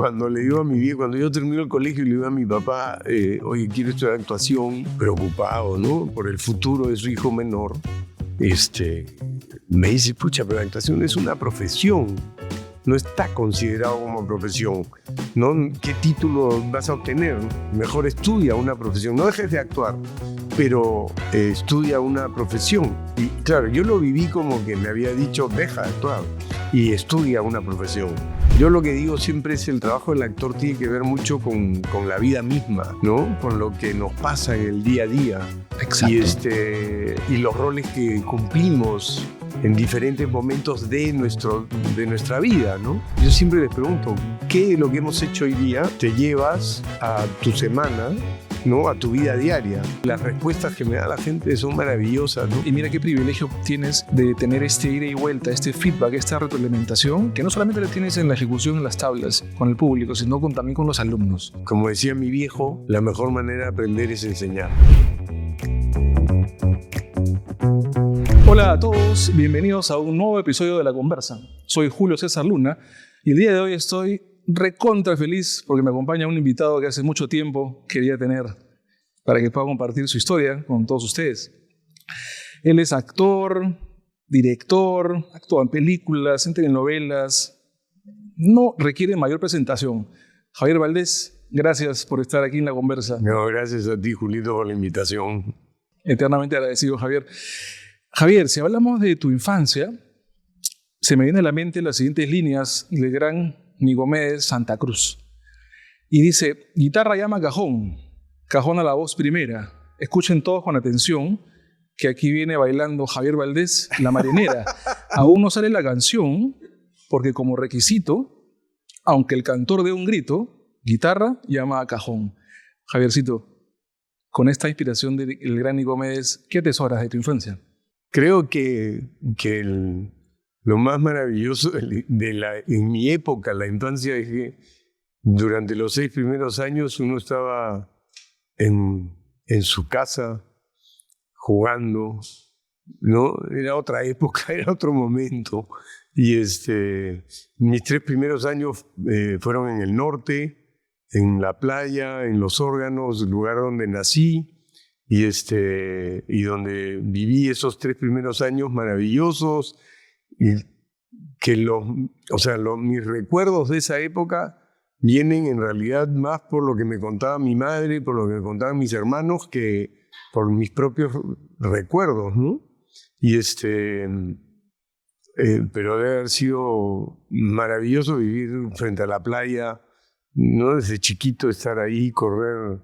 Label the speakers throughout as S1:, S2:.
S1: Cuando le digo a mi viejo, cuando yo termino el colegio y le digo a mi papá, oye, quiero estudiar actuación, preocupado, ¿no? Por el futuro de su hijo menor, me dice, pucha, pero la actuación es una profesión, no está considerado como profesión, ¿no? ¿Qué título vas a obtener? Mejor estudia una profesión, no dejes de actuar, pero estudia una profesión. Y claro, yo lo viví como que me había dicho, deja de actuar y estudia una profesión. Yo lo que digo siempre es el trabajo del actor tiene que ver mucho con la vida misma, ¿no? Con lo que nos pasa en el día a día.
S2: Exacto.
S1: Y los roles que cumplimos en diferentes momentos de nuestra vida, ¿no? Yo siempre les pregunto, ¿qué de lo que hemos hecho hoy día te llevas a tu semana, ¿no? A tu vida diaria? Las respuestas que me da la gente son maravillosas, ¿no?
S2: Y mira qué privilegio tienes de tener este ida y vuelta, este feedback, esta retroalimentación, que no solamente la tienes en la ejecución en las tablas con el público, sino también con los alumnos.
S1: Como decía mi viejo, la mejor manera de aprender es enseñar.
S2: Hola a todos, bienvenidos a un nuevo episodio de La Conversa. Soy Julio César Luna y el día de hoy estoy recontra feliz porque me acompaña un invitado que hace mucho tiempo quería tener para que pueda compartir su historia con todos ustedes. Él es actor, director, actúa en películas, en telenovelas, no requiere mayor presentación. Javier Valdés, gracias por estar aquí en La Conversa.
S1: No, gracias a ti, Julito, por la invitación.
S2: Eternamente agradecido, Javier. Javier, si hablamos de tu infancia, se me viene a la mente las siguientes líneas del gran Nicomedes Santa Cruz. Y dice, guitarra llama cajón, cajón a la voz primera. Escuchen todos con atención que aquí viene bailando Javier Valdés, la marinera. Aún no sale la canción porque como requisito, aunque el cantor dé un grito, guitarra llama a cajón. Javiercito, con esta inspiración del gran Nicomedes, ¿qué atesoras de tu infancia?
S1: Creo que lo más maravilloso en mi época, la infancia, es que durante los 6 primeros años uno estaba en su casa jugando, ¿no? Era otra época, era otro momento. Y mis 3 primeros años fueron en el norte, en la playa, en Los Órganos, el lugar donde nací. Y donde viví esos 3 primeros años maravillosos, y que mis recuerdos de esa época vienen en realidad más por lo que me contaba mi madre, por lo que me contaban mis hermanos, que por mis propios recuerdos, ¿no? Pero debe haber sido maravilloso vivir frente a la playa, ¿no? Desde chiquito estar ahí, correr,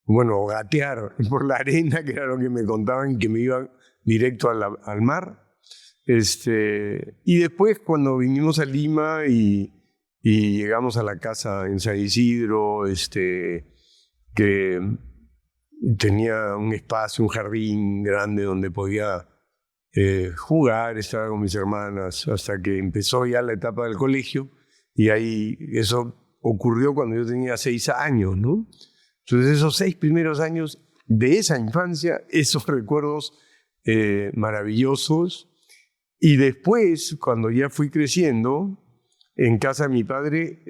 S1: bueno, gatear por la arena, que era lo que me contaban, que me iba directo al mar. Y después, cuando vinimos a Lima y llegamos a la casa en San Isidro, que tenía un espacio, un jardín grande donde podía jugar, estar con mis hermanas, hasta que empezó ya la etapa del colegio. Y ahí eso ocurrió cuando yo tenía 6 años, ¿no? Entonces esos 6 primeros años de esa infancia, esos recuerdos maravillosos. Y después, cuando ya fui creciendo, en casa de mi padre,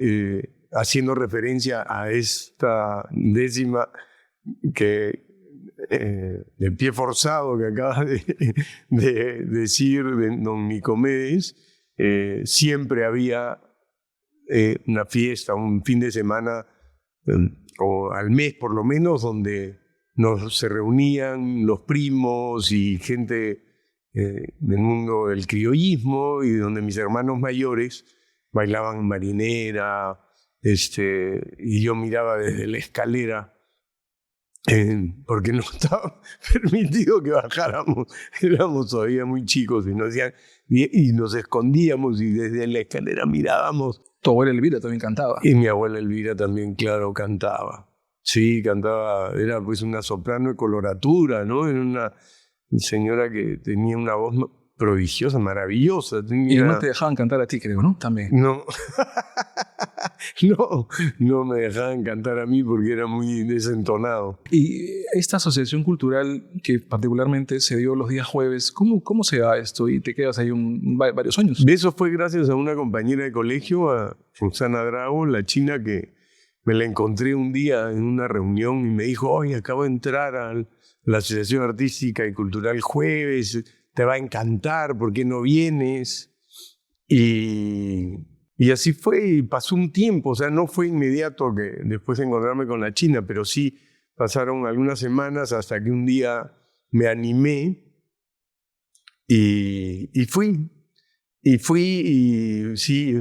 S1: haciendo referencia a esta décima de pie forzado que acaba de decir de don Nicomedes, siempre había una fiesta, un fin de semana, o al mes por lo menos, donde se reunían los primos y gente del mundo del criollismo, y donde mis hermanos mayores bailaban marinera, y yo miraba desde la escalera, porque no estaba permitido que bajáramos, éramos todavía muy chicos, y nos escondíamos y desde la escalera mirábamos.
S2: Tu abuela Elvira también cantaba.
S1: Y mi abuela Elvira también, claro, cantaba. Sí, cantaba, era pues una soprano de coloratura, ¿no? Era una señora que tenía una voz prodigiosa, maravillosa.
S2: Y no te dejaban cantar a ti, creo, ¿no? También.
S1: No. No me dejaban cantar a mí porque era muy desentonado.
S2: Y esta asociación cultural que particularmente se dio los días jueves, ¿cómo se da esto? Y te quedas ahí varios años.
S1: De eso fue gracias a una compañera de colegio, a Susana Drago, la china, que me la encontré un día en una reunión y me dijo, oye, acabo de entrar a la Asociación Artística y Cultural jueves, te va a encantar, ¿por qué no vienes? Y así fue, y pasó un tiempo, o sea, no fue inmediato que después de encontrarme con la china, pero sí pasaron algunas semanas hasta que un día me animé y fui. Y sí,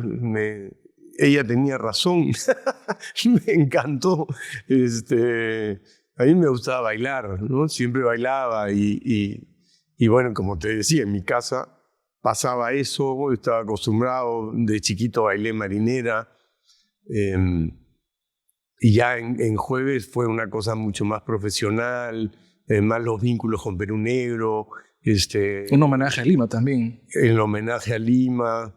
S1: ella tenía razón, me encantó. A mí me gustaba bailar, ¿no? Siempre bailaba y bueno, como te decía, en mi casa pasaba eso, estaba acostumbrado, de chiquito bailé marinera, y ya en jueves fue una cosa mucho más profesional, más los vínculos con Perú Negro.
S2: Un homenaje a Lima también.
S1: El homenaje a Lima,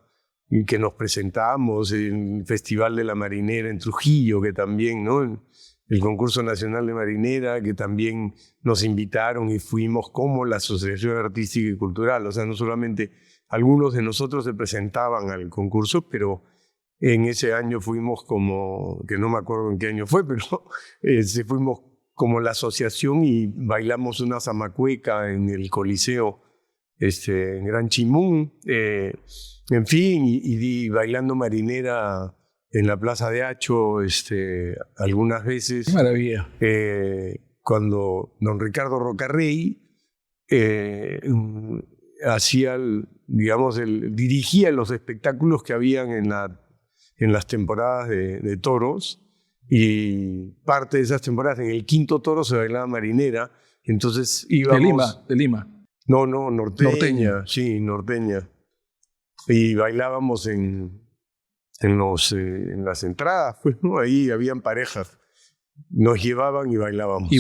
S1: y que nos presentamos en el Festival de la Marinera en Trujillo, que también, ¿no? El concurso nacional de marinera, que también nos invitaron y fuimos como la Asociación Artística y Cultural. O sea, no solamente algunos de nosotros se presentaban al concurso, pero en ese año fuimos como, que no me acuerdo en qué año fue, pero fuimos como la asociación y bailamos una zamacueca en el Coliseo, en Gran Chimún, en fin, y bailando marinera en la Plaza de Hacho, algunas veces.
S2: ¡Qué maravilla!
S1: Cuando don Ricardo Rocarrey dirigía los espectáculos que habían en las temporadas de toros, y parte de esas temporadas, en el quinto toro se bailaba marinera, entonces íbamos...
S2: ¿De Lima?
S1: No, norteña. Sí, norteña. Y bailábamos en las entradas, pues, ¿no? Ahí habían parejas. Nos llevaban y bailábamos.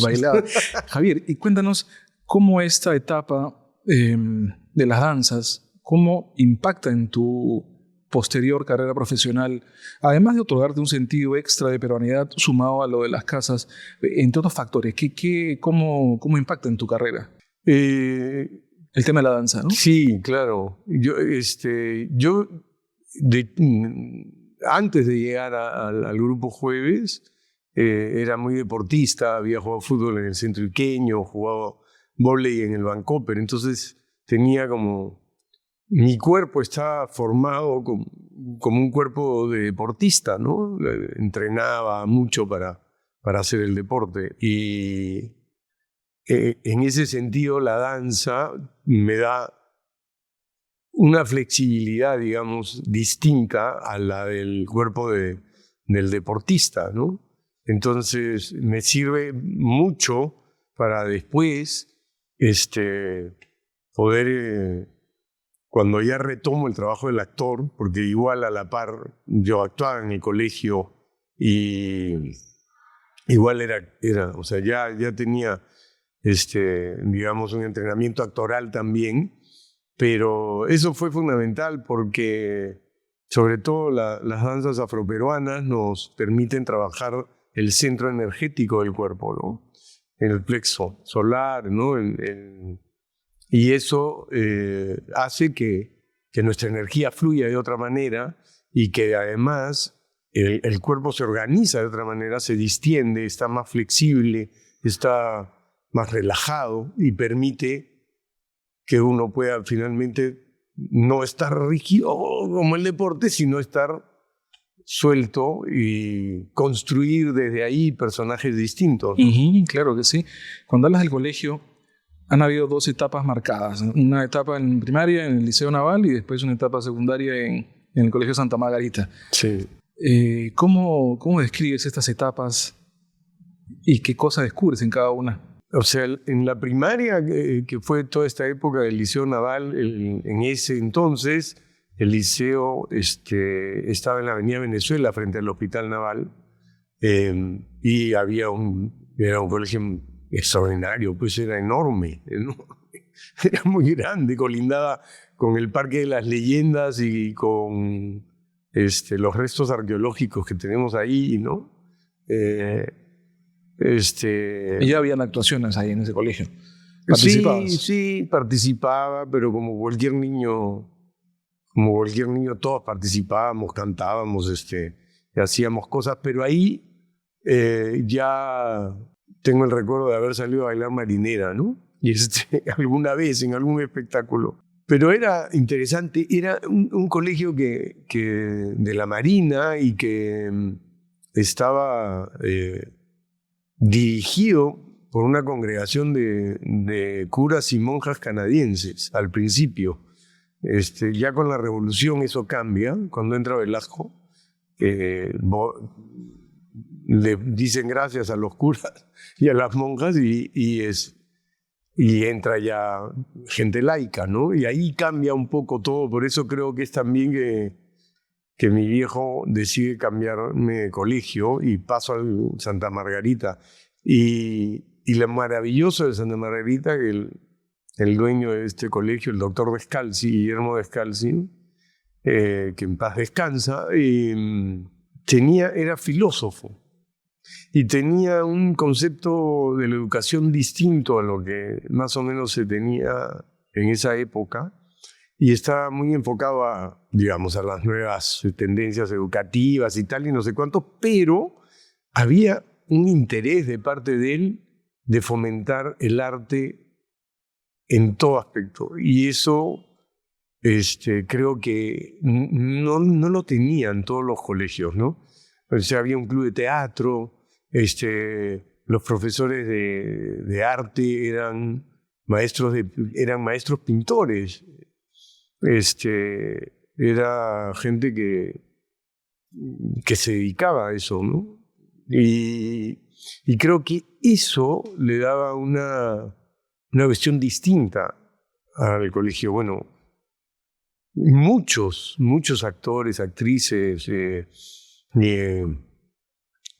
S2: Javier, y cuéntanos cómo esta etapa de las danzas, cómo impacta en tu posterior carrera profesional, además de otorgarte un sentido extra de peruanidad sumado a lo de las casas, entre otros factores. ¿Cómo impacta en tu carrera? El tema de la danza, ¿no?
S1: Sí, claro. Yo antes de llegar al Grupo Jueves, era muy deportista, había jugado fútbol en el Centro Iqueño, jugaba vóley en el Bancoper, entonces tenía como... Mi cuerpo estaba formado como un cuerpo de deportista, ¿no? Entrenaba mucho para hacer el deporte. Y en ese sentido la danza me da una flexibilidad, digamos, distinta a la del cuerpo del deportista, ¿no? Entonces me sirve mucho para después poder... Cuando ya retomo el trabajo del actor, porque igual a la par yo actuaba en el colegio y igual o sea, ya tenía, digamos, un entrenamiento actoral también, pero eso fue fundamental porque, sobre todo, las danzas afroperuanas nos permiten trabajar el centro energético del cuerpo, ¿no? El plexo solar, ¿no? Y eso hace que nuestra energía fluya de otra manera y que además el cuerpo se organiza de otra manera, se distiende, está más flexible, está más relajado y permite que uno pueda finalmente no estar rígido como el deporte, sino estar suelto y construir desde ahí personajes distintos, ¿no?
S2: Claro que sí. Cuando hablas del colegio, han habido dos etapas marcadas. Una etapa en primaria en el Liceo Naval y después una etapa secundaria en el Colegio Santa Margarita.
S1: Sí.
S2: ¿Cómo describes estas etapas y qué cosas descubres en cada una?
S1: O sea, en la primaria, que fue toda esta época del Liceo Naval, en ese entonces el liceo estaba en la Avenida Venezuela frente al Hospital Naval, y era un colegio extraordinario, pues era enorme, ¿no? Era muy grande, colindaba con el Parque de las Leyendas y con los restos arqueológicos que tenemos ahí, ¿no?
S2: Y ya habían actuaciones ahí en ese colegio.
S1: ¿Participabas? Sí, participaba, pero como cualquier niño, todos participábamos, cantábamos, y hacíamos cosas, pero ahí ya tengo el recuerdo de haber salido a bailar marinera, ¿no? Y alguna vez en algún espectáculo. Pero era interesante, era un colegio que de la Marina y que estaba dirigido por una congregación de curas y monjas canadienses al principio. Ya con la revolución eso cambia, cuando entra Velasco, le dicen gracias a los curas y a las monjas y entra ya gente laica, ¿no? Y ahí cambia un poco todo, por eso creo que es también que mi viejo decide cambiarme de colegio y paso al Santa Margarita. Y lo maravilloso de Santa Margarita, que el dueño de este colegio, el doctor Descalzi, Guillermo Descalzi, que en paz descansa, era filósofo. Y tenía un concepto de la educación distinto a lo que más o menos se tenía en esa época. Y estaba muy enfocado a las nuevas tendencias educativas y tal, y no sé cuánto, pero había un interés de parte de él de fomentar el arte en todo aspecto. Y eso creo que no lo tenían todos los colegios, ¿no? O sea, había un club de teatro, los profesores de arte eran maestros pintores, era gente que se dedicaba a eso, ¿no? Y creo que eso le daba una visión distinta al colegio. Bueno, muchos actores, actrices,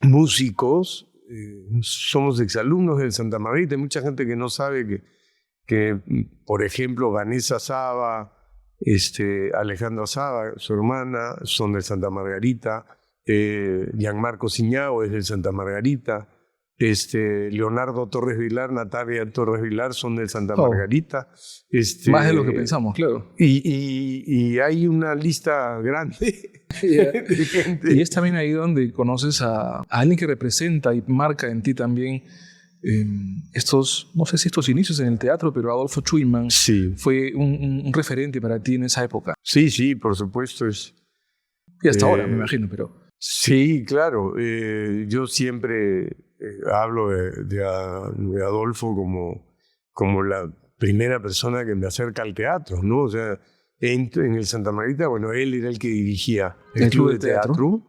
S1: músicos, somos exalumnos del Santa Margarita. Hay mucha gente que no sabe que por ejemplo, Vanessa Saba, Alejandra Saba, su hermana, son del Santa Margarita. Gianmarco Ciñao es del Santa Margarita. Leonardo Torres Vilar, Natalia Torres Vilar son del Santa Margarita.
S2: Más de lo que pensamos, claro.
S1: Y hay una lista grande de gente.
S2: Y es también ahí donde conoces a alguien que representa y marca en ti también no sé si estos inicios en el teatro, pero Adolfo Chuyman fue un referente para ti en esa época.
S1: Sí, por supuesto.
S2: Y hasta ahora, me imagino, pero...
S1: Sí, claro. Yo siempre hablo de Adolfo como la primera persona que me acerca al teatro, ¿no? O sea, en el Santa Margarita, bueno, él era el que dirigía el club de teatro.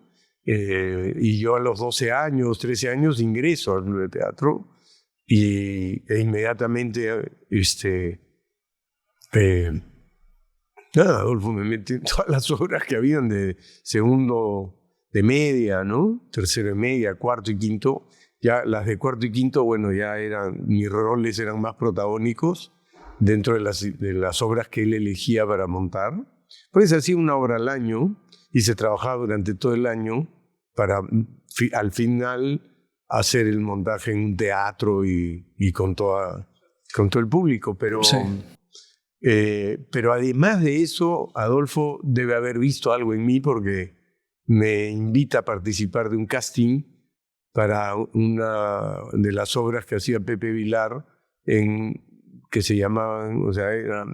S1: Y yo a los 12 años, 13 años ingreso al club de teatro e inmediatamente Adolfo me mete en todas las obras que habían de segundo de media, ¿no? Tercero de media, cuarto y quinto. Ya las de cuarto y quinto, bueno, mis roles eran más protagónicos dentro de las obras que él elegía para montar. Pues se hacía una obra al año y se trabajaba durante todo el año para al final hacer el montaje en un teatro y con todo el público. Pero, pero además de eso, Adolfo debe haber visto algo en mí porque me invita a participar de un casting para una de las obras que hacía Pepe Vilar, que se llamaban, o sea, era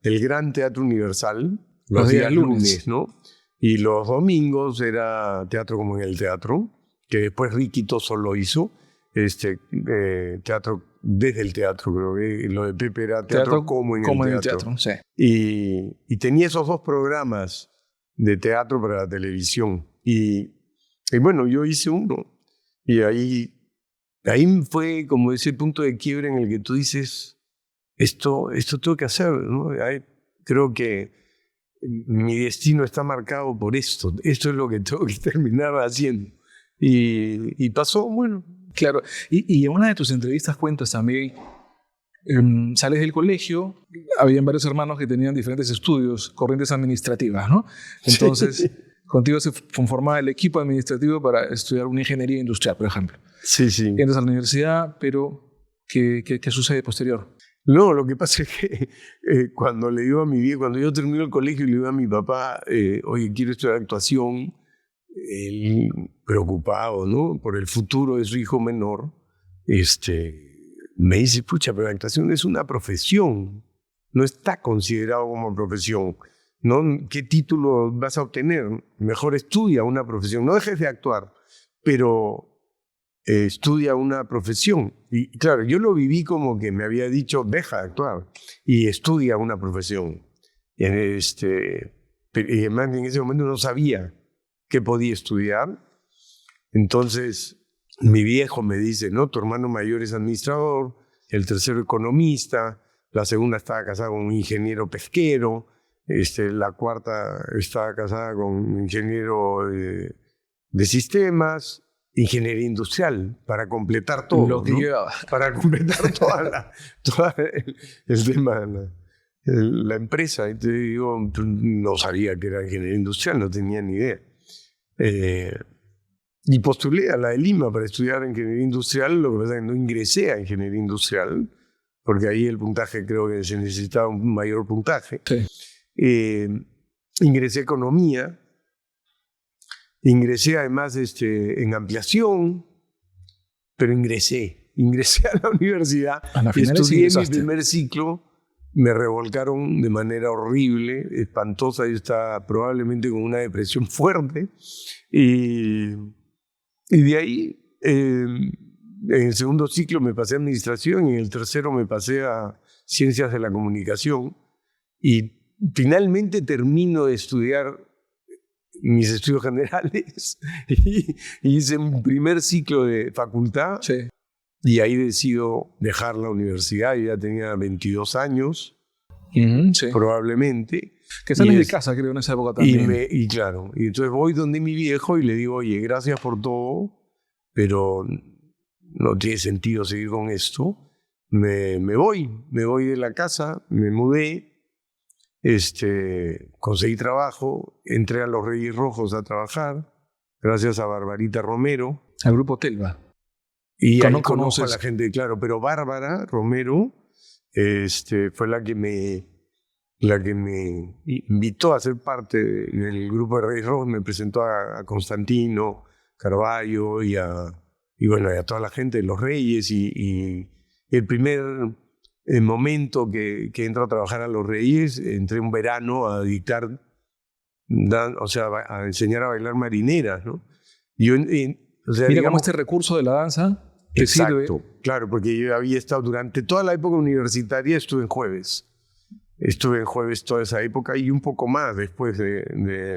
S1: el Gran Teatro Universal, los días lunes, ¿no? Y los domingos era Teatro como en el Teatro, que después Ricky Toso lo hizo, teatro desde el teatro, creo que lo de Pepe era teatro como en el teatro.
S2: Sí.
S1: Y tenía esos dos programas de teatro para la televisión. Y bueno, yo hice uno. Y ahí fue como ese punto de quiebre en el que tú dices, esto tengo que hacer, ¿no? Creo que mi destino está marcado por esto. Esto es lo que tengo que terminar haciendo. Y pasó, bueno.
S2: Claro. Y en una de tus entrevistas cuentas también Sales del colegio, habían varios hermanos que tenían diferentes estudios, corrientes administrativas, ¿no? Entonces,
S1: Sí.
S2: contigo se conformaba el equipo administrativo para estudiar una ingeniería industrial, por ejemplo.
S1: Sí, sí.
S2: Entras a la universidad, pero ¿qué sucede posterior?
S1: No, lo que pasa es que cuando le digo a mi viejo, cuando yo termino el colegio y le digo a mi papá, oye, quiero estudiar actuación, él preocupado, ¿no? Por el futuro de su hijo menor, me dice, pucha, pero la actuación es una profesión, no está considerado como profesión, ¿no? ¿Qué título vas a obtener? Mejor estudia una profesión, no dejes de actuar, pero estudia una profesión. Y claro, yo lo viví como que me había dicho, deja de actuar y estudia una profesión. Y además en ese momento no sabía qué podía estudiar. Entonces mi viejo me dice, no, tu hermano mayor es administrador, el tercero economista, la segunda estaba casada con un ingeniero pesquero, la cuarta estaba casada con un ingeniero de sistemas, ingeniería industrial, para completar todo.
S2: Lo que
S1: ¿no?
S2: llevaba.
S1: Para completar todo el tema de la empresa. Entonces digo, no sabía que era ingeniería industrial, no tenía ni idea. Y postulé a la de Lima para estudiar ingeniería industrial, lo que pasa es que no ingresé a ingeniería industrial, porque ahí el puntaje creo que se necesitaba un mayor puntaje.
S2: Sí.
S1: Ingresé a economía, ingresé además en ampliación, pero ingresé a la universidad,
S2: A la final
S1: estudié
S2: sí
S1: mi primer ciclo, me revolcaron de manera horrible, espantosa, yo estaba probablemente con una depresión fuerte, y de ahí, en el segundo ciclo me pasé a administración y en el tercero me pasé a ciencias de la comunicación. Y finalmente termino de estudiar mis estudios generales y hice mi primer ciclo de facultad.
S2: Sí.
S1: Y ahí decido dejar la universidad. Yo ya tenía 22 años,
S2: Sí.
S1: probablemente.
S2: Que sales de casa, creo, en esa época también.
S1: Y claro, y entonces voy donde mi viejo y le digo, oye, gracias por todo, pero no tiene sentido seguir con esto. Me voy de la casa, me mudé, conseguí trabajo, entré a los Reyes Rojos a trabar, gracias a Barbarita Romero.
S2: Al grupo Telva.
S1: Y ahí
S2: No
S1: conozco a
S2: conoces.
S1: la gente, claro, pero Bárbara Romero fue la que me invitó a ser parte del grupo de Reyes Rojos, me presentó a Constantino Carballo y a toda la gente de los Reyes y el primer momento que entro a trabajar a los Reyes, entré un verano a dictar, a enseñar a bailar marineras, ¿no?
S2: Mira cómo este recurso de la danza te
S1: exacto,
S2: sirve.
S1: claro, porque yo había estado durante toda la época universitaria, estuve en jueves. Estuve en jueves toda esa época y un poco más después de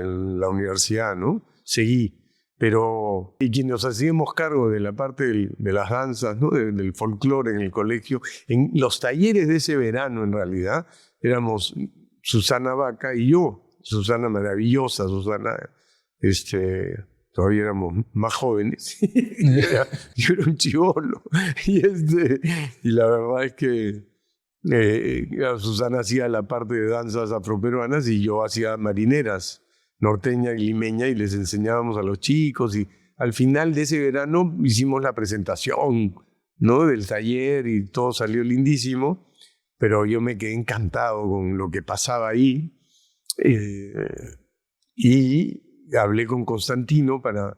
S1: la universidad, ¿no? Seguí. Pero y quienes nos hacíamos cargo de la parte de las danzas, ¿no? Del folclore en el colegio, en los talleres de ese verano en realidad, éramos Susana Vaca y yo. Susana maravillosa, Susana, todavía éramos más jóvenes. Yo era un chibolo. Y la verdad es que Susana hacía la parte de danzas afroperuanas y yo hacía marineras, norteña y limeña, y les enseñábamos a los chicos. Y al final de ese verano hicimos la presentación, ¿no? Del taller y todo salió lindísimo, pero yo me quedé encantado con lo que pasaba ahí. Y hablé con Constantino para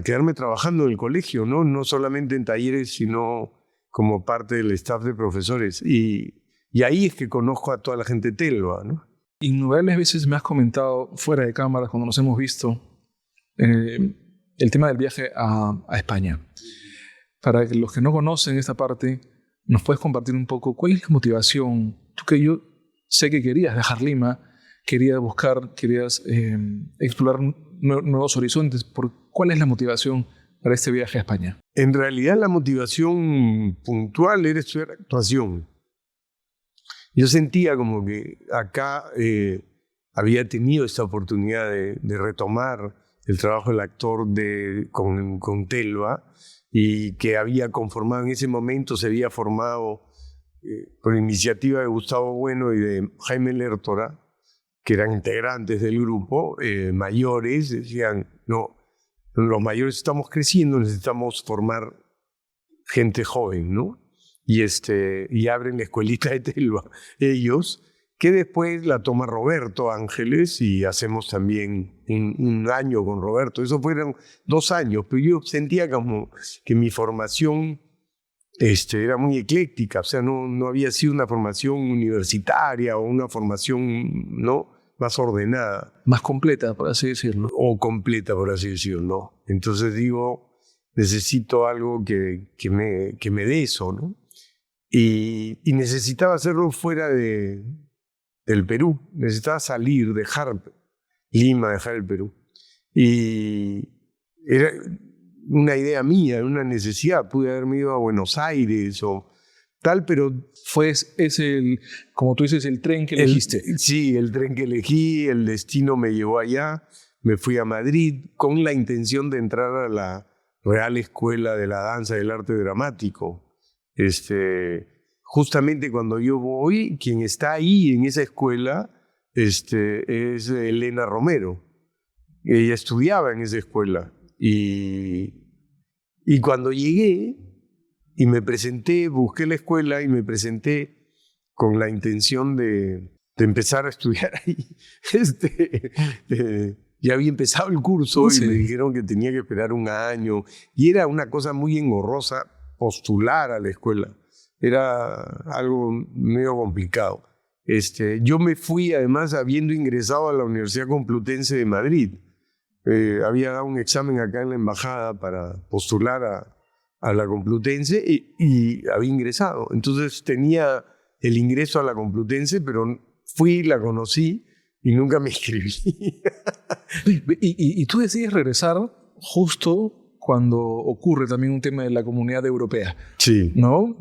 S1: quedarme trabajando en el colegio, ¿no? No solamente en talleres, sino como parte del staff de profesores. Y ahí es que conozco a toda la gente de Telva, ¿no?
S2: Innumerables veces me has comentado, fuera de cámaras, cuando nos hemos visto, el tema del viaje a España. Para los que no conocen esta parte, ¿nos puedes compartir un poco cuál es la motivación? Tú que yo sé que querías dejar Lima, querías explorar nuevos horizontes. ¿Cuál es la motivación para este viaje a España?
S1: En realidad la motivación puntual era estudiar actuación. Yo sentía como que acá había tenido esta oportunidad de retomar el trabajo del actor con Telva, y que había conformado en ese momento, se había formado por iniciativa de Gustavo Bueno y de Jaime Lertora, que eran integrantes del grupo, mayores, decían, no, los mayores estamos creciendo, necesitamos formar gente joven, ¿no? Y abren la escuelita de Telva, ellos, que después la toma Roberto Ángeles y hacemos también un año con Roberto. Eso fueron 2 años, pero yo sentía como que mi formación era muy ecléctica, o sea, no había sido una formación universitaria o una formación, ¿no?, más ordenada.
S2: Más completa, por así decirlo.
S1: O completa, por así decirlo, ¿no? Entonces digo, necesito algo que me dé eso, ¿no? Y necesitaba hacerlo fuera del Perú, necesitaba salir, dejar Lima, dejar el Perú. Y era una idea mía, una necesidad. Pude haberme ido a Buenos Aires o tal, pero...
S2: como tú dices, el tren que elegiste.
S1: Sí, el tren que elegí, el destino me llevó allá. Me fui a Madrid con la intención de entrar a la Real Escuela de la Danza y del Arte Dramático. Justamente cuando yo voy, quien está ahí en esa escuela es Elena Romero. Ella estudiaba en esa escuela. Y cuando llegué y me presenté, busqué la escuela y me presenté con la intención de empezar a estudiar ahí. Ya había empezado el curso y me dijeron que tenía que esperar 1 año. Y era una cosa muy engorrosa postular a la escuela. Era algo medio complicado. Yo me fui además habiendo ingresado a la Universidad Complutense de Madrid. Había dado un examen acá en la embajada para postular a la Complutense y había ingresado. Entonces tenía el ingreso a la Complutense, pero fui, la conocí y nunca me inscribí.
S2: Y tú decides regresar justo cuando ocurre también un tema de la Comunidad Europea.
S1: Sí.
S2: ¿No?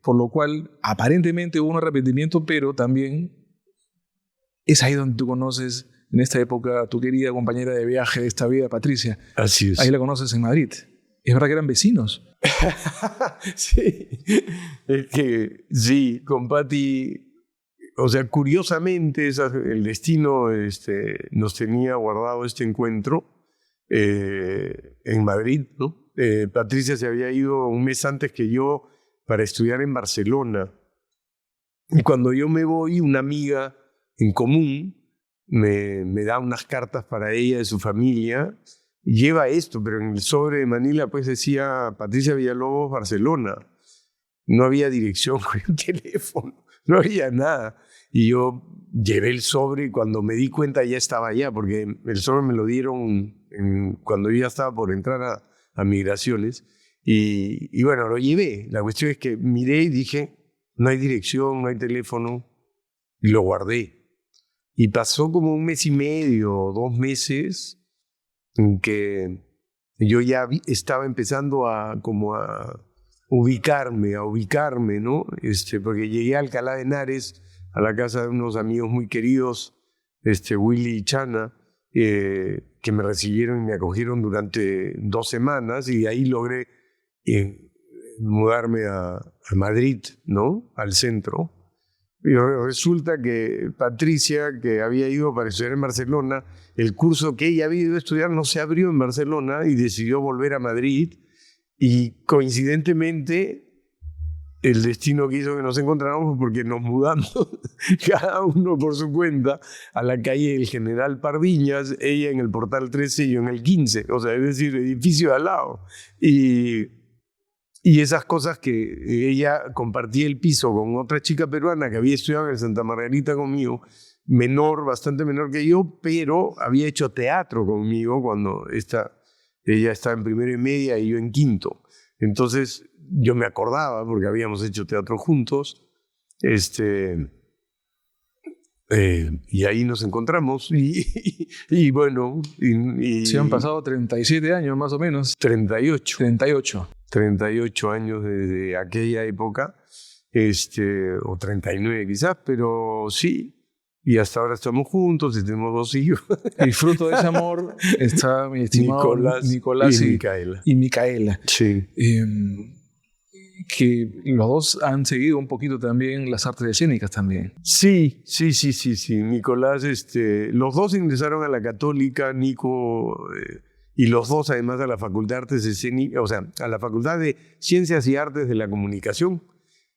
S2: Por lo cual, aparentemente hubo un arrepentimiento, pero también es ahí donde tú conoces, en esta época, a tu querida compañera de viaje de esta vida, Patricia.
S1: Así es.
S2: Ahí la conoces en Madrid. Es verdad que eran vecinos.
S1: Sí. Es que sí, con Pati, o sea, curiosamente el destino nos tenía guardado este encuentro en Madrid, ¿no? Patricia se había ido 1 mes antes que yo para estudiar en Barcelona. Y cuando yo me voy, una amiga en común me da unas cartas para ella de su familia. Lleva esto, pero en el sobre de Manila pues decía Patricia Villalobos, Barcelona. No había dirección, no había un teléfono, no había nada. Y yo llevé el sobre y cuando me di cuenta ya estaba allá, porque el sobre me lo dieron cuando yo ya estaba por entrar a Migraciones. Y bueno, lo llevé. La cuestión es que miré y dije, no hay dirección, no hay teléfono. Y lo guardé. Y pasó como 1 mes y medio, 2 meses, en que yo ya estaba empezando a ubicarme, ¿no? Porque llegué a Alcalá de Henares, a la casa de unos amigos muy queridos, Willy y Chana, que me recibieron y me acogieron durante 2 semanas, y ahí logré mudarme a Madrid, ¿no? Al centro. Y resulta que Patricia, que había ido para estudiar en Barcelona, el curso que ella había ido a estudiar no se abrió en Barcelona y decidió volver a Madrid. Y coincidentemente, el destino quiso que nos encontráramos porque nos mudamos cada uno por su cuenta a la calle del General Pardiñas, ella en el Portal 13 y yo en el 15, o sea, es decir, edificio de al lado. Y esas cosas que ella compartía el piso con otra chica peruana que había estudiado en Santa Margarita conmigo, bastante menor que yo, pero había hecho teatro conmigo cuando ella estaba en 1º y media y yo en 5º. Entonces yo me acordaba porque habíamos hecho teatro juntos, y ahí nos encontramos y bueno...
S2: Se han pasado 37 años más o menos.
S1: 38.
S2: 38.
S1: 38 años desde aquella época, o 39 quizás, pero sí. Y hasta ahora estamos juntos y tenemos 2 hijos.
S2: Y fruto de ese amor está mi estimado Nicolás
S1: y Micaela.
S2: Y Micaela.
S1: Sí.
S2: que los dos han seguido un poquito también las artes escénicas también.
S1: Sí. Nicolás, los dos ingresaron a la Católica, Nico, y los dos además a la Facultad de Artes Escénicas, o sea, a la Facultad de Ciencias y Artes de la Comunicación,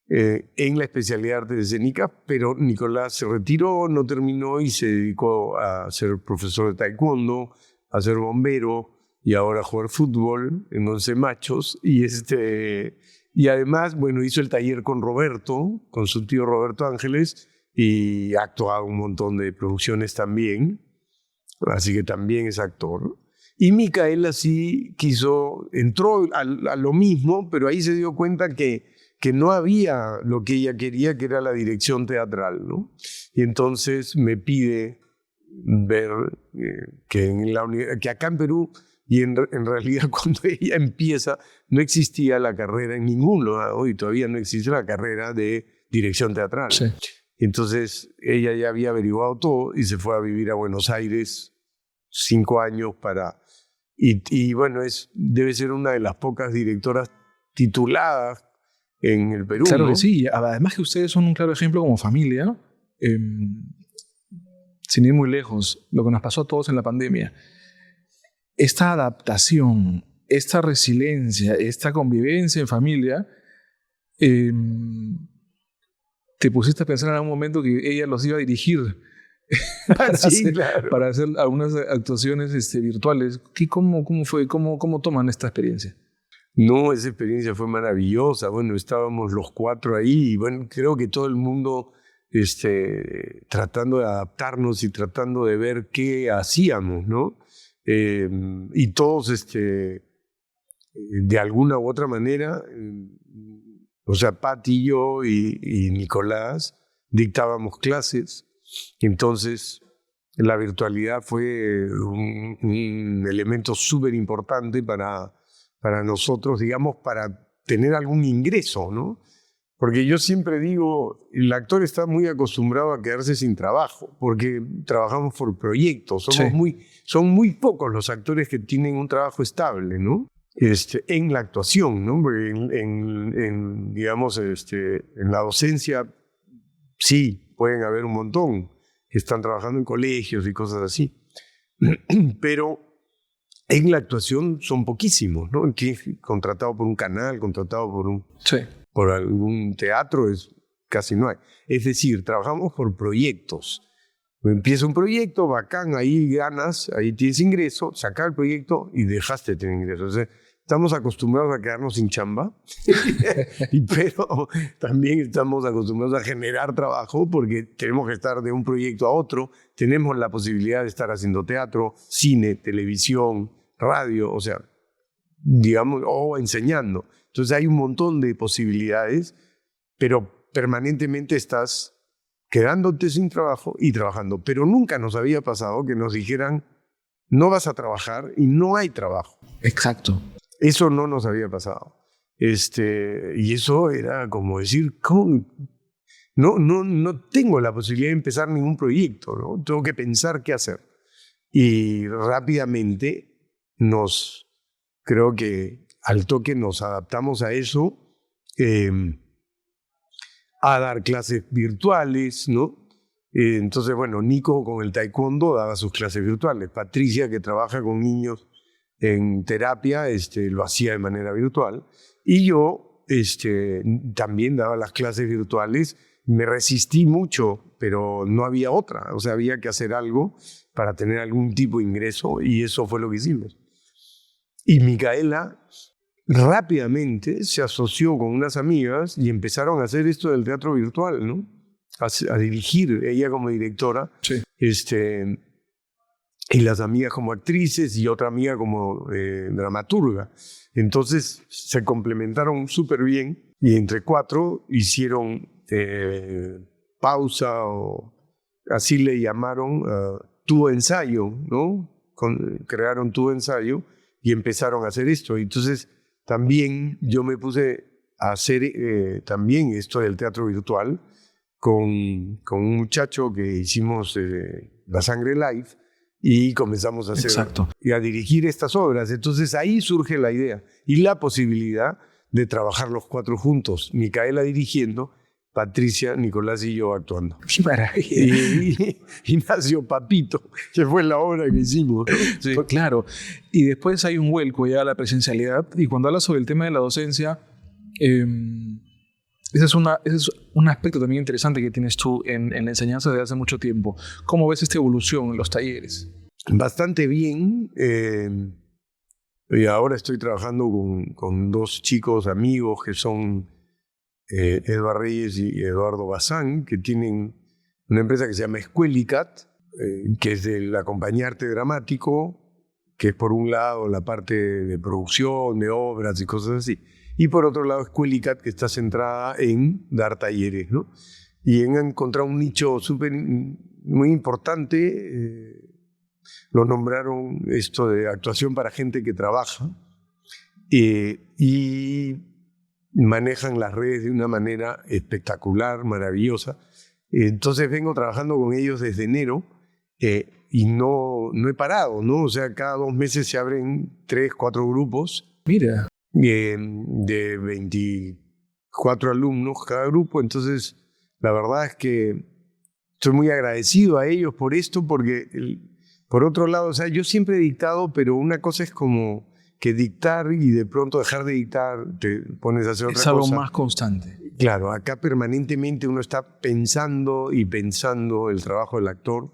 S1: en la especialidad de Artes Escénicas, pero Nicolás se retiró, no terminó y se dedicó a ser profesor de taekwondo, a ser bombero y ahora a jugar fútbol en Once Machos. Y además, bueno, hizo el taller con Roberto, con su tío Roberto Ángeles, y ha actuado un montón de producciones también, así que también es actor. Y Micaela sí entró a lo mismo, pero ahí se dio cuenta que no había lo que ella quería, que era la dirección teatral, ¿no? Y entonces me pide ver que acá en Perú, y en realidad cuando ella empieza, no existía la carrera en ningún lugar, y todavía no existe la carrera de dirección teatral.
S2: Sí.
S1: Entonces ella ya había averiguado todo y se fue a vivir a Buenos Aires 5 años y bueno, debe ser una de las pocas directoras tituladas en el Perú.
S2: Claro,
S1: ¿no?
S2: que sí. Además que ustedes son un claro ejemplo como familia. Sin ir muy lejos, lo que nos pasó a todos en la pandemia. Esta adaptación, esta resiliencia, esta convivencia en familia, te pusiste a pensar en algún momento que ella los iba a dirigir para hacer algunas actuaciones virtuales. ¿Cómo fue? ¿Cómo toman esta experiencia?
S1: No, esa experiencia fue maravillosa. Bueno, estábamos los 4 ahí y bueno, creo que todo el mundo tratando de adaptarnos y tratando de ver qué hacíamos, ¿no? Y todos, de alguna u otra manera, o sea, Pati y yo y Nicolás dictábamos clases. Entonces, la virtualidad fue un elemento súper importante para nosotros, digamos, para tener algún ingreso, ¿no? Porque yo siempre digo, el actor está muy acostumbrado a quedarse sin trabajo, porque trabajamos por proyectos. Son muy pocos los actores que tienen un trabajo estable, ¿no? En la actuación, ¿no? Porque digamos, en la docencia sí, pueden haber un montón que están trabajando en colegios y cosas así. Pero en la actuación son poquísimos, ¿no? Que contratado por un canal, contratado por algún teatro, casi no hay. Es decir, trabajamos por proyectos. Empieza un proyecto, bacán, ahí ganas, ahí tienes ingreso, sacar el proyecto y dejaste de tener ingresos. O sea, estamos acostumbrados a quedarnos sin chamba, pero también estamos acostumbrados a generar trabajo porque tenemos que estar de un proyecto a otro, tenemos la posibilidad de estar haciendo teatro, cine, televisión, radio, o sea, digamos, o enseñando. Entonces hay un montón de posibilidades, pero permanentemente estás quedándote sin trabajo y trabajando. Pero nunca nos había pasado que nos dijeran, no vas a trabajar y no hay trabajo.
S2: Exacto.
S1: Eso no nos había pasado. Y eso era como decir, ¿cómo? No tengo la posibilidad de empezar ningún proyecto, ¿no? Tengo que pensar qué hacer. Y rápidamente creo que al toque nos adaptamos a eso, a dar clases virtuales, ¿no? Entonces, bueno, Nico con el taekwondo daba sus clases virtuales. Patricia, que trabaja con niños en terapia, lo hacía de manera virtual. Y yo también daba las clases virtuales. Me resistí mucho, pero no había otra. O sea, había que hacer algo para tener algún tipo de ingreso y eso fue lo que hicimos. Y Micaela rápidamente se asoció con unas amigas y empezaron a hacer esto del teatro virtual, ¿no? A dirigir, ella como directora.
S2: Sí.
S1: Y las amigas como actrices y otra amiga como dramaturga. Entonces se complementaron súper bien y entre 4 hicieron pausa o así le llamaron tubo ensayo, ¿no? Crearon tubo ensayo y empezaron a hacer esto. Entonces también yo me puse a hacer también esto del teatro virtual con un muchacho que hicimos La Sangre Live y comenzamos a hacer y a dirigir estas obras. Entonces ahí surge la idea y la posibilidad de trabajar los 4 juntos, Micaela dirigiendo, Patricia, Nicolás y yo actuando.
S2: ¡Qué maravilla!
S1: Y nació Papito, que fue la obra que hicimos.
S2: Sí. Pues claro, y después hay un vuelco ya a la presencialidad, y cuando hablas sobre el tema de la docencia, ese es un aspecto también interesante que tienes tú en la enseñanza desde hace mucho tiempo. ¿Cómo ves esta evolución en los talleres?
S1: Bastante bien. Y ahora estoy trabajando con 2 chicos amigos que son Edward Reyes y Eduardo Bazán, que tienen una empresa que se llama Escuelicat, que es del acompañarte dramático, que es por un lado la parte de producción, de obras y cosas así. Y por otro lado, Escuelicat, que está centrada en dar talleres, ¿no? Y han encontrado un nicho muy importante. Lo nombraron esto de actuación para gente que trabaja. Y manejan las redes de una manera espectacular, maravillosa. Entonces vengo trabajando con ellos desde enero y no he parado, ¿no? O sea, cada 2 meses se abren 3, 4 grupos.
S2: Mira.
S1: De 24 alumnos cada grupo. Entonces, la verdad es que estoy muy agradecido a ellos por esto, porque por otro lado, o sea, yo siempre he dictado, pero una cosa es como que dictar y de pronto dejar de dictar, te pones a hacer otra cosa.
S2: Es algo más constante.
S1: Claro, acá permanentemente uno está pensando y pensando el trabajo del actor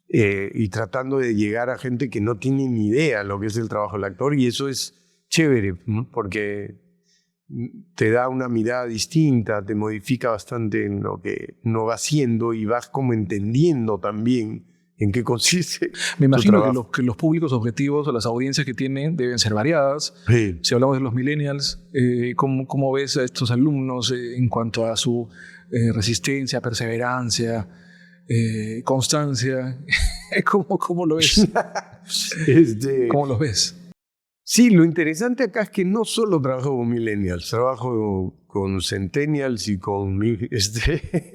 S1: y tratando de llegar a gente que no tiene ni idea lo que es el trabajo del actor, y eso es chévere, ¿no? Porque te da una mirada distinta, te modifica bastante en lo que uno va haciendo y vas como entendiendo también en qué consiste.
S2: Me imagino que los públicos objetivos o las audiencias que tienen deben ser variadas.
S1: Sí.
S2: Si hablamos de los millennials, ¿cómo ves a estos alumnos en cuanto a su resistencia, perseverancia, constancia? ¿Cómo lo ves? ¿Cómo los ves?
S1: Sí, lo interesante acá es que no solo trabajo con millennials, trabajo con centennials y con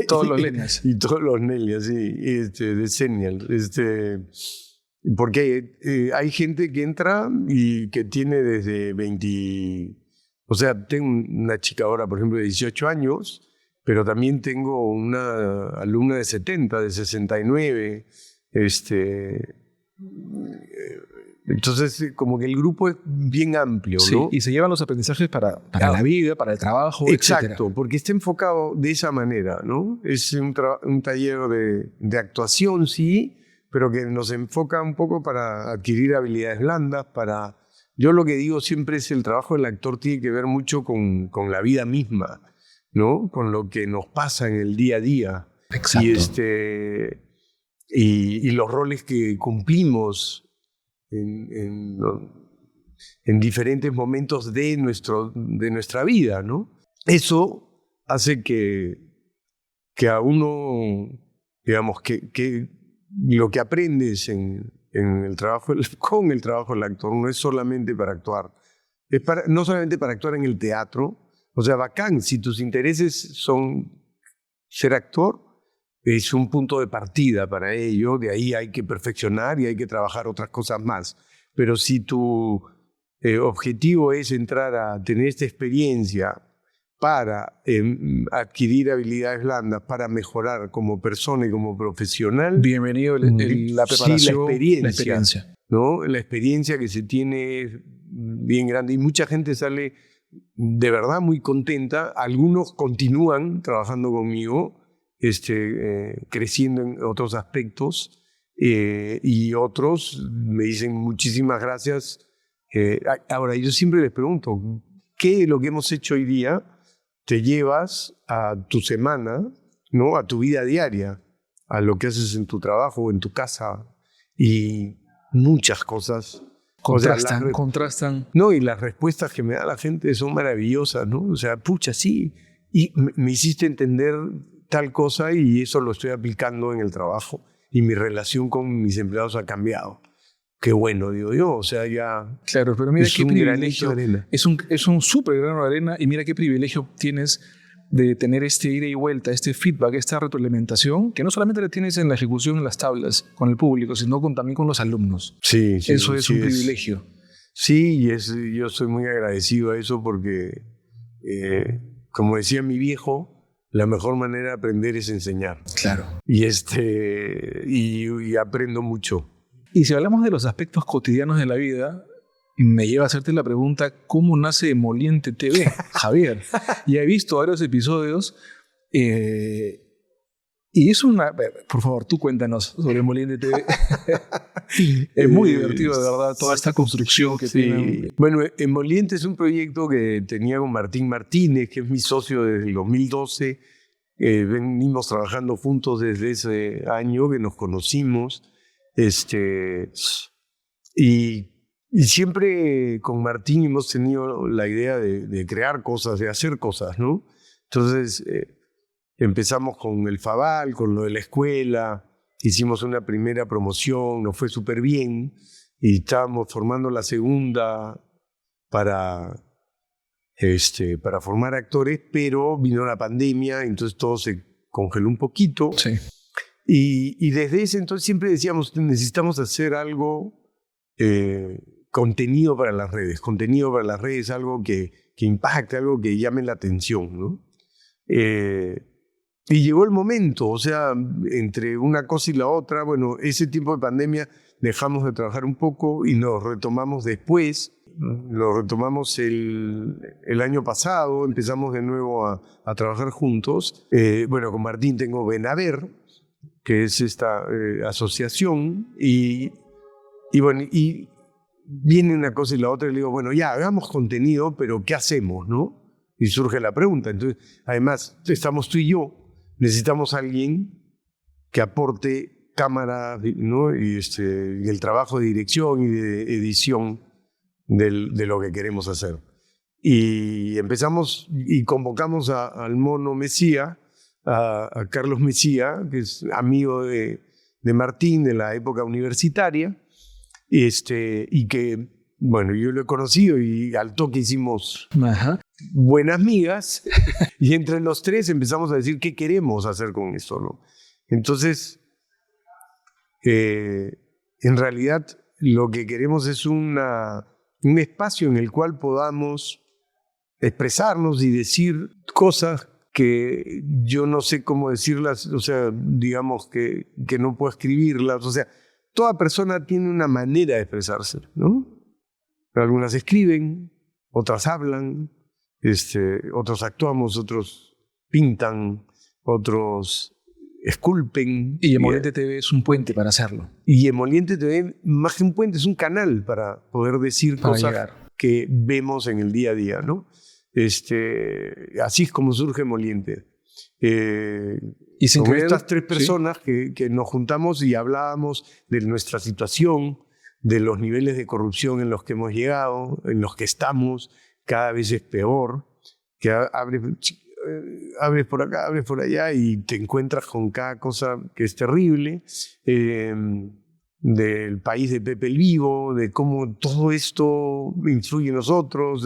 S2: todos los millennials.
S1: Y todos los millennials, sí, decennials. Porque hay gente que entra y que tiene desde 20... O sea, tengo una chica ahora, por ejemplo, de 18 años, pero también tengo una alumna de 70, de 69, entonces, como que el grupo es bien amplio,
S2: sí,
S1: ¿no?
S2: Y se llevan los aprendizajes para la vida, para el trabajo,
S1: exacto,
S2: etcétera.
S1: Porque está enfocado de esa manera, ¿no? Es un taller de actuación, sí, pero que nos enfoca un poco para adquirir habilidades blandas, para... Yo lo que digo siempre es el trabajo del actor tiene que ver mucho con la vida misma, ¿no? Con lo que nos pasa en el día a día.
S2: Exacto.
S1: Y los roles que cumplimos en diferentes momentos de nuestra vida, ¿no? Eso hace que a uno, digamos, que lo que aprendes con el trabajo del actor no es solamente para actuar, no solamente para actuar en el teatro. O sea, bacán, si tus intereses son ser actor, es un punto de partida para ello, de ahí hay que perfeccionar y hay que trabajar otras cosas más. Pero si tu objetivo es entrar a tener esta experiencia para adquirir habilidades blandas, para mejorar como persona y como profesional...
S2: Bienvenido la preparación,
S1: sí, la
S2: experiencia.
S1: ¿no? La experiencia que se tiene es bien grande y mucha gente sale de verdad muy contenta. Algunos continúan trabajando conmigo, creciendo en otros aspectos, y otros me dicen muchísimas gracias. Ahora, yo siempre les pregunto, ¿qué de lo que hemos hecho hoy día te llevas a tu semana, ¿no? A tu vida diaria, a lo que haces en tu trabajo, en tu casa? Y muchas cosas
S2: contrastan.
S1: No, y las respuestas que me da la gente son maravillosas, ¿no? O sea, pucha, sí, y me hiciste entender tal cosa y eso lo estoy aplicando en el trabajo y mi relación con mis empleados ha cambiado. Qué bueno, digo yo, o sea, ya...
S2: Claro, pero mira qué privilegio.
S1: Arena.
S2: Es un súper grano de arena y mira qué privilegio tienes de tener este ida y vuelta, este feedback, esta retroalimentación, que no solamente la tienes en la ejecución, en las tablas, con el público, sino también con los alumnos.
S1: Sí,
S2: eso es un privilegio.
S1: Sí, y yo soy muy agradecido a eso porque como decía mi viejo, la mejor manera de aprender es enseñar.
S2: Claro.
S1: Y aprendo mucho.
S2: Y si hablamos de los aspectos cotidianos de la vida, me lleva a hacerte la pregunta, ¿cómo nace Emoliente TV, Javier? Ya he visto varios episodios y es por favor, tú cuéntanos sobre Emoliente TV. Es muy divertido, de verdad, toda esta construcción que tiene.
S1: Bueno, Emoliente es un proyecto que tenía con Martín Martínez, que es mi socio desde el 2012. Venimos trabajando juntos desde ese año que nos conocimos. Y siempre con Martín hemos tenido la idea de crear cosas, de hacer cosas, ¿no? Entonces empezamos con el Fabal, con lo de la escuela, hicimos una primera promoción, nos fue súper bien y estábamos formando la segunda para formar actores, pero vino la pandemia, entonces todo se congeló un poquito.
S2: Sí.
S1: Y desde ese entonces siempre decíamos, necesitamos hacer algo, contenido para las redes, algo que impacte, algo que llame la atención, ¿no? Y llegó el momento, o sea, entre una cosa y la otra, bueno, ese tiempo de pandemia dejamos de trabajar un poco y nos retomamos después. Lo retomamos el año pasado, empezamos de nuevo a trabajar juntos. Bueno, con Martín tengo Benaver, que es esta asociación, y bueno, y viene una cosa y la otra, y le digo, bueno, ya, hagamos contenido, pero ¿qué hacemos, no? Y surge la pregunta. Entonces, además, estamos tú y yo, necesitamos a alguien que aporte cámara, ¿no? Y el trabajo de dirección y de edición de lo que queremos hacer. Y empezamos y convocamos al mono Mesía, a Carlos Mesía, que es amigo de Martín de la época universitaria, y que, bueno, yo lo he conocido y al toque hicimos buenas migas, y entre los tres empezamos a decir qué queremos hacer con esto, ¿no? Entonces, en realidad, lo que queremos es un espacio en el cual podamos expresarnos y decir cosas que yo no sé cómo decirlas, o sea, digamos que no puedo escribirlas, o sea, toda persona tiene una manera de expresarse, ¿no? Algunas escriben, otras hablan, otros actuamos, otros pintan, otros esculpen.
S2: Y Emoliente TV es un puente para hacerlo.
S1: Y Emoliente TV, más que un puente, es un canal para poder decir cosas que vemos en el día a día, ¿no? Así es como surge Emoliente. Y con estas tres personas que nos juntamos y hablábamos de nuestra situación, de los niveles de corrupción en los que hemos llegado, en los que estamos, cada vez es peor, que abres por acá, abres por allá y te encuentras con cada cosa que es terrible, del país de Pepe el Vivo, de cómo todo esto influye en nosotros,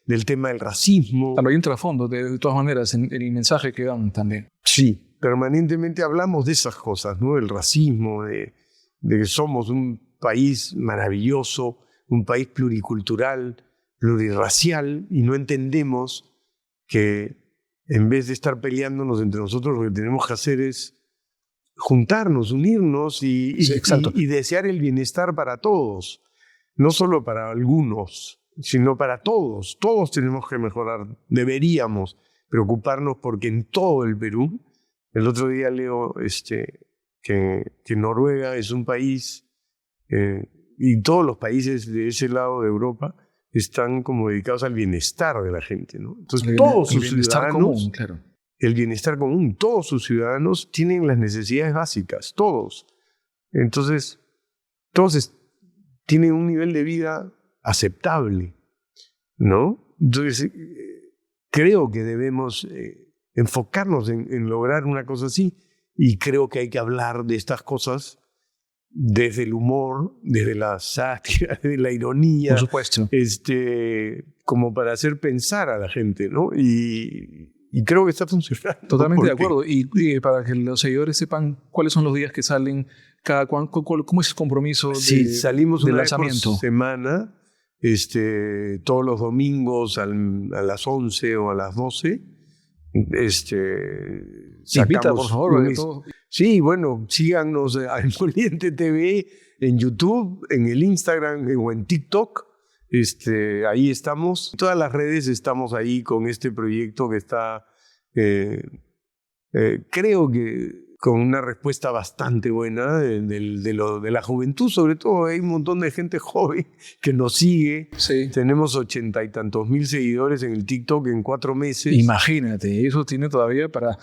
S1: del tema del racismo.
S2: Claro, hay un trasfondo, de todas maneras, en el mensaje que dan también.
S1: Sí, permanentemente hablamos de esas cosas, ¿no? Del racismo, de que somos un país maravilloso, un país pluricultural, plurirracial, y no entendemos que en vez de estar peleándonos entre nosotros, lo que tenemos que hacer es juntarnos, unirnos y desear el bienestar para todos, no solo para algunos, sino para todos. Todos tenemos que mejorar, deberíamos preocuparnos porque en todo el Perú, el otro día leo que Noruega es un país, y todos los países de ese lado de Europa están como dedicados al bienestar de la gente, ¿no? Entonces todos sus ciudadanos, común, claro. El bienestar común, todos sus ciudadanos tienen las necesidades básicas, todos. Entonces, todos tienen un nivel de vida aceptable, ¿no? Entonces, creo que debemos enfocarnos en lograr una cosa así, y creo que hay que hablar de estas cosas desde el humor, desde la sátira, desde la ironía.
S2: Por supuesto.
S1: Como para hacer pensar a la gente, ¿no? Y creo que está funcionando.
S2: Totalmente de acuerdo. Y para que los seguidores sepan cuáles son los días que salen, cómo es el compromiso
S1: salimos
S2: de
S1: una
S2: lanzamiento.
S1: vez por semana. todos los domingos a las 11 o a las 12.
S2: Invita, por favor.
S1: Sí, bueno, síganos a Emoliente TV en YouTube, en el Instagram o en TikTok. Ahí estamos. En todas las redes estamos ahí con este proyecto que está, creo que con una respuesta bastante buena de la juventud, sobre todo. Hay un montón de gente joven que nos sigue.
S2: Sí.
S1: Tenemos 80 y tantos mil seguidores en el TikTok en 4 meses.
S2: Imagínate, eso tiene todavía para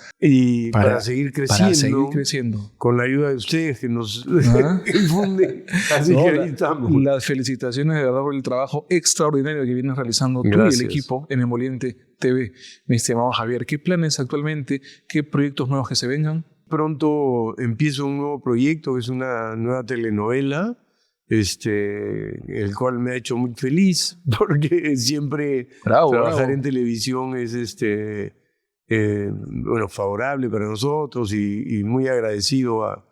S1: seguir creciendo.
S2: Para seguir creciendo.
S1: Con la ayuda de ustedes que nos infunden. Así que ahí estamos.
S2: Las felicitaciones de verdad por el trabajo extraordinario que vienes realizando
S1: Gracias.
S2: tú y el equipo en Emoliente TV. Mi estimado Javier, ¿qué planes actualmente? ¿Qué proyectos nuevos que se vengan?
S1: Pronto empiezo un nuevo proyecto, que es una nueva telenovela, el cual me ha hecho muy feliz, porque siempre trabajar en televisión es favorable para nosotros y muy agradecido a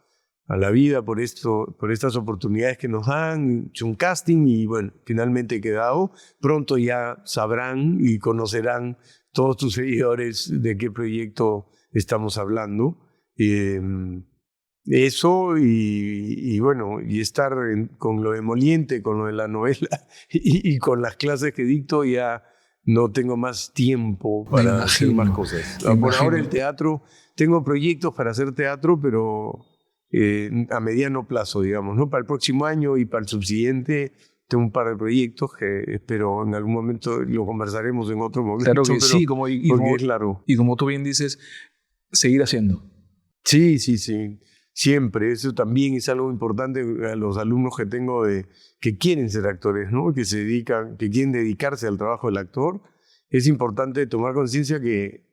S1: la vida por estas oportunidades que nos dan. He hecho un casting y bueno, finalmente he quedado. Pronto ya sabrán y conocerán todos tus seguidores de qué proyecto estamos hablando. Eso y estar con lo de Emoliente, con lo de la novela y con las clases que dicto, ya no tengo más tiempo para hacer más cosas. Por ahora el teatro, tengo proyectos para hacer teatro, pero a mediano plazo, digamos, ¿no? Para el próximo año y para el subsiguiente tengo un par de proyectos que espero en algún momento lo conversaremos en otro momento.
S2: Claro que sí,
S1: porque es largo.
S2: Y como tú bien dices, seguir haciendo.
S1: Sí. Siempre. Eso también es algo importante a los alumnos que tengo que quieren ser actores, ¿no? Que quieren dedicarse al trabajo del actor. Es importante tomar conciencia que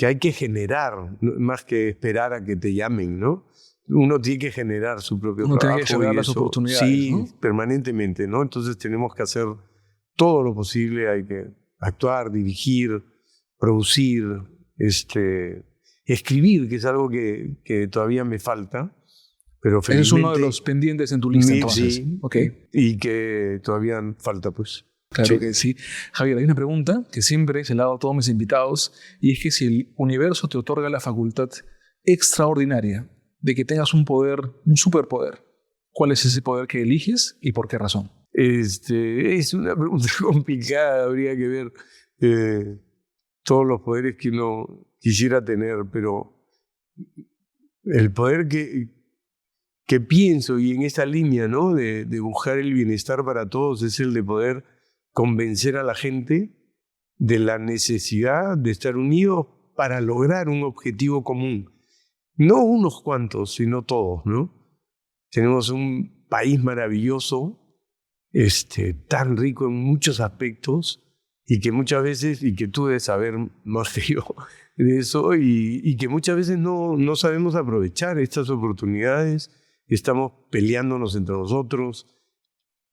S1: hay que generar, más que esperar a que te llamen, ¿no? Uno tiene que generar su propio trabajo.
S2: Tiene que generar las oportunidades,
S1: sí,
S2: ¿no?
S1: Permanentemente, ¿no? Entonces tenemos que hacer todo lo posible. Hay que actuar, dirigir, producir, escribir, que es algo que todavía me falta, pero felizmente...
S2: Es uno de los pendientes en tu lista, entonces.
S1: Sí,
S2: okay.
S1: Y que todavía falta, pues.
S2: Claro que sí. Javier, hay una pregunta que siempre se la hago a todos mis invitados, y es que si el universo te otorga la facultad extraordinaria de que tengas un poder, un superpoder, ¿cuál es ese poder que eliges y por qué razón?
S1: Es una pregunta complicada, habría que ver todos los poderes que uno quisiera tener, pero el poder que pienso y en esa línea, ¿no? de buscar el bienestar para todos es el de poder convencer a la gente de la necesidad de estar unidos para lograr un objetivo común. No unos cuantos, sino todos, ¿no? Tenemos un país maravilloso, tan rico en muchos aspectos, y que muchas veces, y que tú debes saber más que yo de eso, y que muchas veces no sabemos aprovechar estas oportunidades. Estamos peleándonos entre nosotros.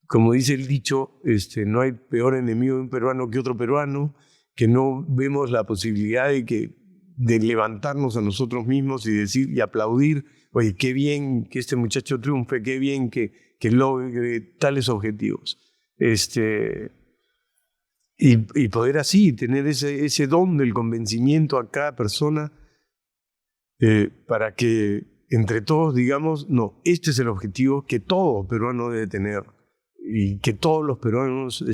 S1: Como dice el dicho, no hay peor enemigo de un peruano que otro peruano, que no vemos la posibilidad de levantarnos a nosotros mismos y decir y aplaudir, oye, qué bien que este muchacho triunfe, qué bien que logre tales objetivos. Y poder así tener ese don del convencimiento a cada persona para que entre todos digamos, no, este es el objetivo que todo peruano debe tener y que todos los peruanos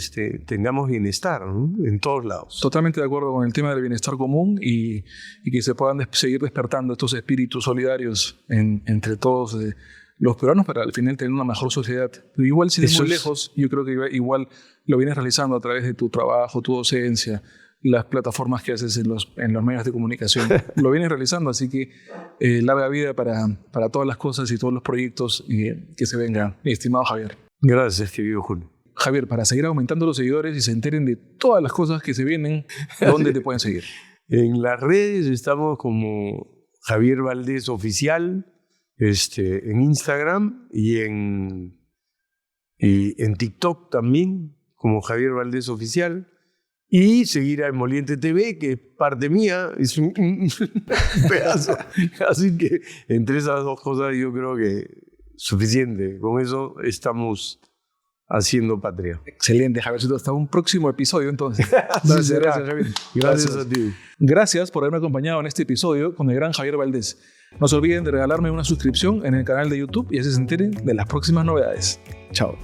S1: tengamos bienestar, ¿no? En todos lados.
S2: Totalmente de acuerdo con el tema del bienestar común y que se puedan seguir despertando estos espíritus solidarios entre todos los peruanos para al final tener una mejor sociedad. Pero igual, sin ir muy lejos, yo creo que igual lo vienes realizando a través de tu trabajo, tu docencia, las plataformas que haces en los medios de comunicación. Lo vienes realizando, así que larga vida para todas las cosas y todos los proyectos que se vengan. Mi estimado Javier.
S1: Gracias, querido Julio.
S2: Javier, para seguir aumentando los seguidores y se enteren de todas las cosas que se vienen, ¿dónde te pueden seguir?
S1: En las redes estamos como Javier Valdés Oficial, en Instagram y en TikTok también, como Javier Valdés Oficial. Y seguir a Emoliente TV, que es parte mía, es un pedazo. Así que entre esas dos cosas yo creo que suficiente. Con eso estamos haciendo patria.
S2: Excelente, Javiercito. Hasta un próximo episodio, entonces.
S1: Gracias,
S2: Javier.
S1: Gracias a ti.
S2: Gracias por haberme acompañado en este episodio con el gran Javier Valdés. No se olviden de regalarme una suscripción en el canal de YouTube y así se enteren de las próximas novedades. Chao.